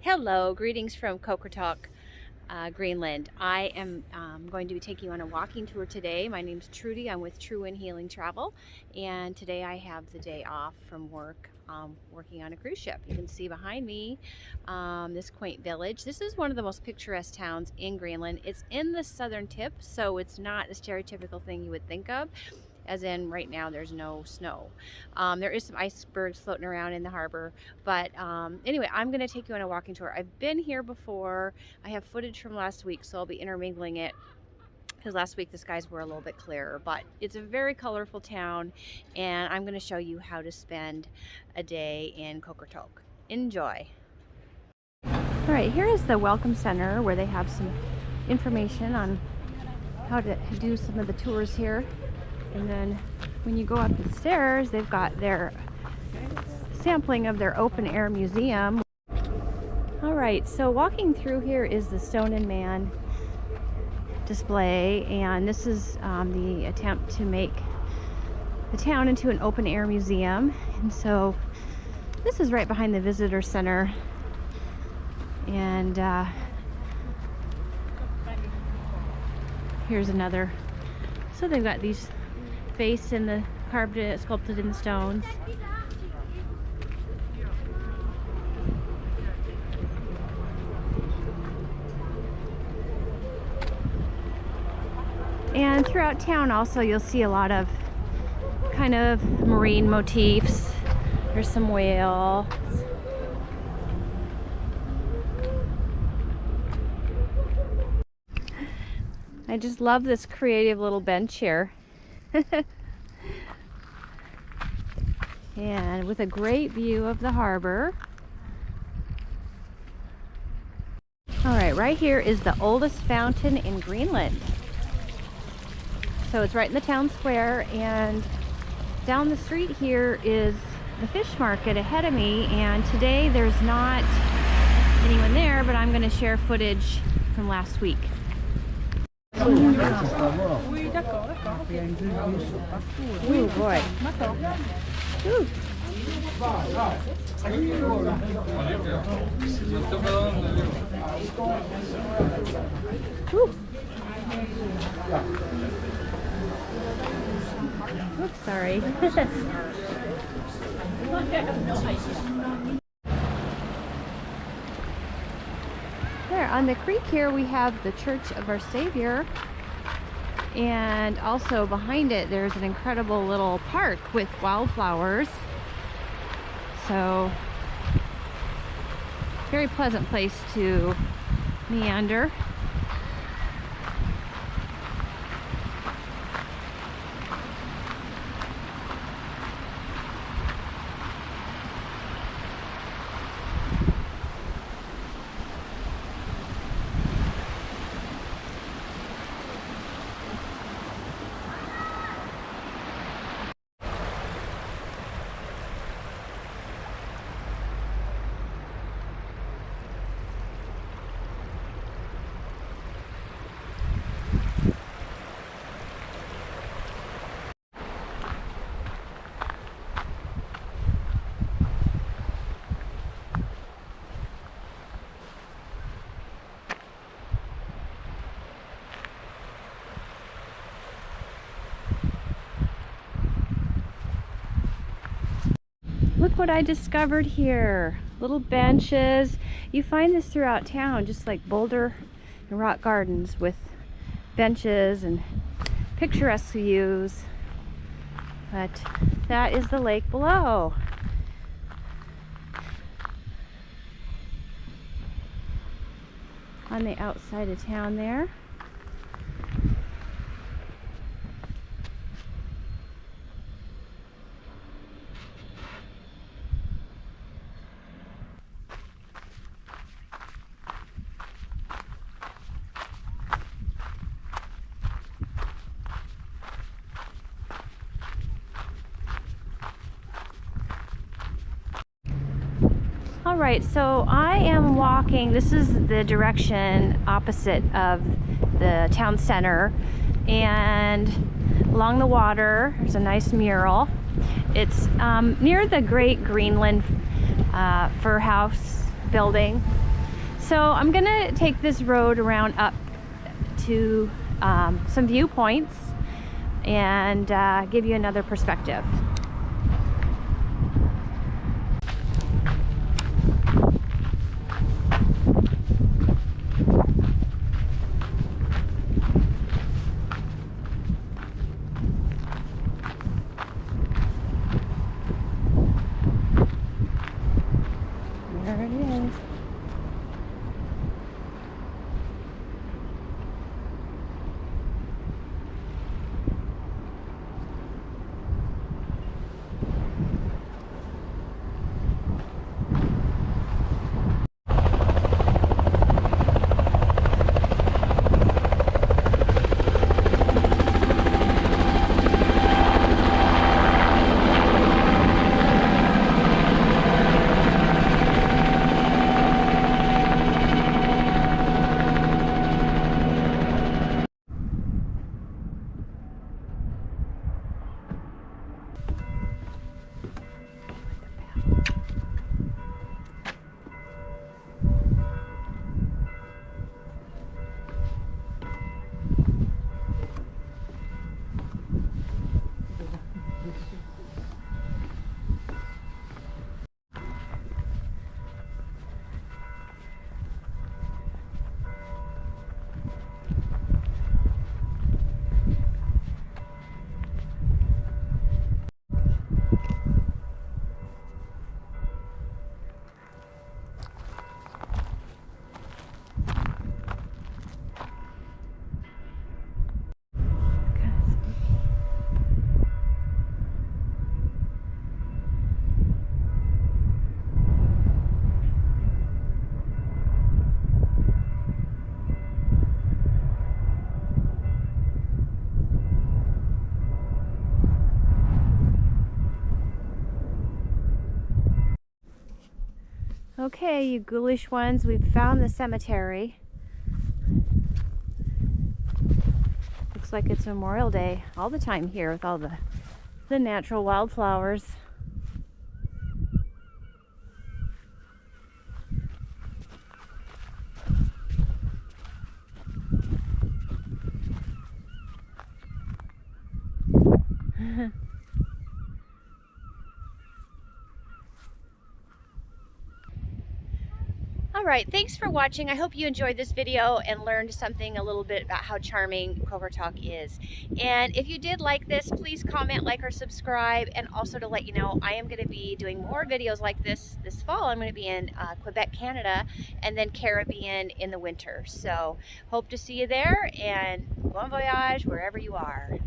Hello, greetings from Qaqortoq, Greenland. I am going to be taking you on a walking tour today. My name's Trudy. I'm with True and Healing Travel, and today I have the day off from work, working on a cruise ship. You can see behind me this quaint village. This is one of the most picturesque towns in Greenland. It's in the southern tip, so it's not the stereotypical thing you would think of. As in right now there's no snow. There is some icebergs floating around in the harbor, but anyway, I'm going to take you on a walking tour. I've been here before. I have footage from last week, so I'll be intermingling it because last week the skies were a little bit clearer, but it's a very colorful town, and I'm going to show you how to spend a day in Qaqortoq. Enjoy. All right, here is the welcome center where they have some information on how to do some of the tours here. And then when you go up the stairs, they've got their sampling of their open air museum. All right, so walking through here is the Stone and Man display, and this is the attempt to make the town into an open air museum. And so this is right behind the visitor center, and here's another. So they've got these face in the sculpted in the stones. And throughout town also you'll see a lot of kind of marine motifs. There's some whales. I just love this creative little bench here. And with a great view of the harbor. Alright, right here is the oldest fountain in Greenland. So it's right in the town square, and down the street here is the fish market ahead of me, and today there's not anyone there, but I'm going to share footage from last week. Ooh, boy. Ooh. Ooh. Oops, sorry. There, on the creek here we have the Church of Our Savior, and also behind it there's an incredible little park with wildflowers. So, very pleasant place to meander. Look what I discovered here. Little benches. You find this throughout town, just like boulder and rock gardens with benches and picturesque views. But that is the lake below. On the outside of town there. Alright, so I am walking, this is the direction opposite of the town center, and along the water there's a nice mural. It's near the Great Greenland Fur House building. So I'm gonna take this road around up to some viewpoints and give you another perspective. There it is. Okay, you ghoulish ones, we've found the cemetery. Looks like it's Memorial Day all the time here with all the natural wildflowers. Alright, thanks for watching. I hope you enjoyed this video and learned something a little bit about how charming Qaqortoq is. And if you did like this, please comment, like, or subscribe. And also to let you know, I am going to be doing more videos like this fall. I'm going to be in Quebec, Canada, and then Caribbean in the winter. So hope to see you there, and bon voyage wherever you are.